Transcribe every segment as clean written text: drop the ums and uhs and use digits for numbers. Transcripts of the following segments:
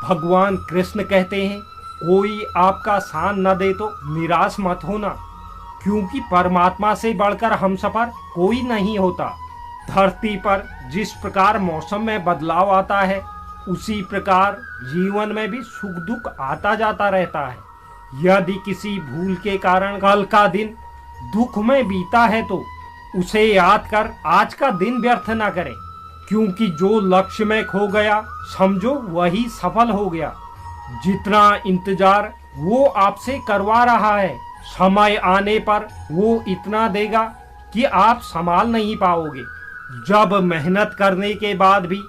भगवान कृष्ण कहते हैं, कोई आपका साथ न दे तो निराश मत होना, क्योंकि परमात्मा से बढ़कर हमसफर कोई नहीं होता। धरती पर जिस प्रकार मौसम में बदलाव आता है, उसी प्रकार जीवन में भी सुख दुख आता जाता रहता है। यदि किसी भूल के कारण कल का दिन दुख में बीता है तो उसे याद कर आज का दिन व्यर्थ न करें, क्योंकि जो लक्ष्य में खो गया समझो वही सफल हो गया। जितना इंतजार वो आपसे करवा रहा है, समय आने पर वो इतना देगा कि आप संभाल नहीं पाओगे। जब मेहनत करने के बाद भी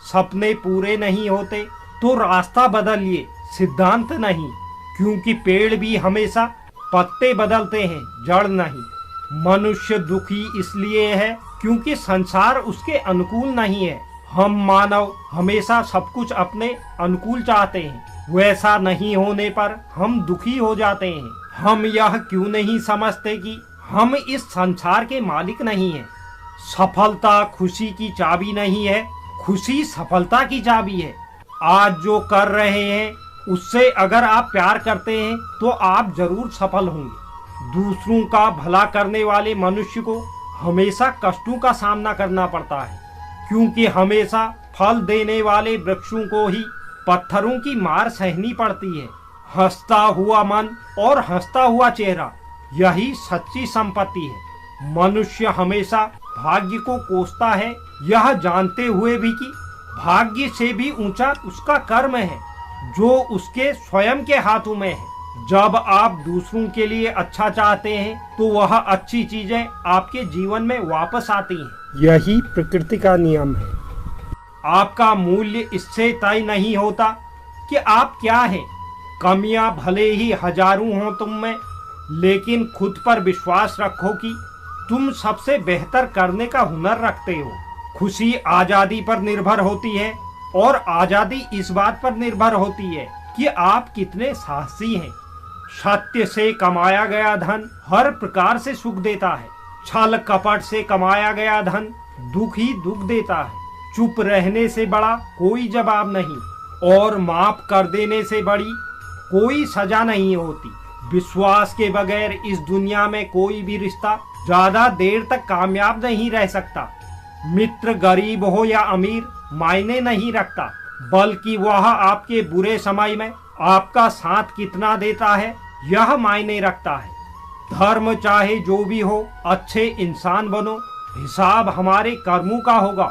सपने पूरे नहीं होते तो रास्ता बदलिए, सिद्धांत नहीं, क्योंकि पेड़ भी हमेशा पत्ते बदलते हैं, जड़ नहीं। मनुष्य दुखी इसलिए है क्योंकि संसार उसके अनुकूल नहीं है। हम मानव हमेशा सब कुछ अपने अनुकूल चाहते हैं, वैसा नहीं होने पर हम दुखी हो जाते हैं। हम यह क्यों नहीं समझते कि हम इस संसार के मालिक नहीं हैं। सफलता खुशी की चाबी नहीं है, खुशी सफलता की चाबी है। आज जो कर रहे हैं उससे अगर आप प्यार करते हैं तो आप जरूर सफल होंगे। दूसरों का भला करने वाले मनुष्य को हमेशा कष्टों का सामना करना पड़ता है, क्योंकि हमेशा फल देने वाले वृक्षों को ही पत्थरों की मार सहनी पड़ती है। हंसता हुआ मन और हंसता हुआ चेहरा, यही सच्ची संपत्ति है। मनुष्य हमेशा भाग्य को कोसता है, यह जानते हुए भी कि भाग्य से भी ऊंचा उसका कर्म है, जो उसके स्वयं के हाथों में है। जब आप दूसरों के लिए अच्छा चाहते हैं तो वह अच्छी चीजें आपके जीवन में वापस आती हैं। यही प्रकृति का नियम है। आपका मूल्य इससे तय नहीं होता कि आप क्या हैं। कमियां भले ही हजारों हों तुम में, लेकिन खुद पर विश्वास रखो कि तुम सबसे बेहतर करने का हुनर रखते हो। खुशी आजादी पर निर्भर होती है और आजादी इस बात पर निर्भर होती है कि आप कितने साहसी हैं। सत्य से कमाया गया धन हर प्रकार से सुख देता है। छल कपट से कमाया गया धन दुख ही दुख देता है। चुप रहने से बड़ा कोई जवाब नहीं और माफ कर देने से बड़ी कोई सजा नहीं होती। विश्वास के बगैर इस दुनिया में कोई भी रिश्ता ज्यादा देर तक कामयाब नहीं रह सकता। मित्र गरीब हो या अमीर मायने नहीं रखता, बल्कि वह आपके बुरे समय में आपका साथ कितना देता है यह मायने रखता है। धर्म चाहे जो भी हो, अच्छे इंसान बनो। हिसाब हमारे कर्मों का होगा,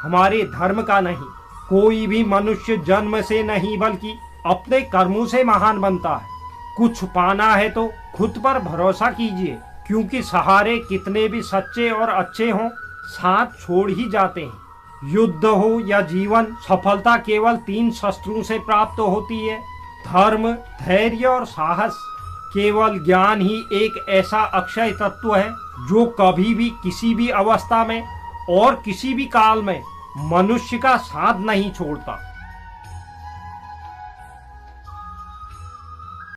हमारे धर्म का नहीं। कोई भी मनुष्य जन्म से नहीं बल्कि अपने कर्मों से महान बनता है। कुछ पाना है तो खुद पर भरोसा कीजिए, क्योंकि सहारे कितने भी सच्चे और अच्छे हों, साथ छोड़ ही जाते हैं। युद्ध हो या जीवन, सफलता केवल 3 शस्त्रों से प्राप्त होती है: धर्म, धैर्य और साहस। केवल ज्ञान ही एक ऐसा अक्षय तत्व है जो कभी भी किसी भी अवस्था में और किसी भी काल में मनुष्य का साथ नहीं छोड़ता।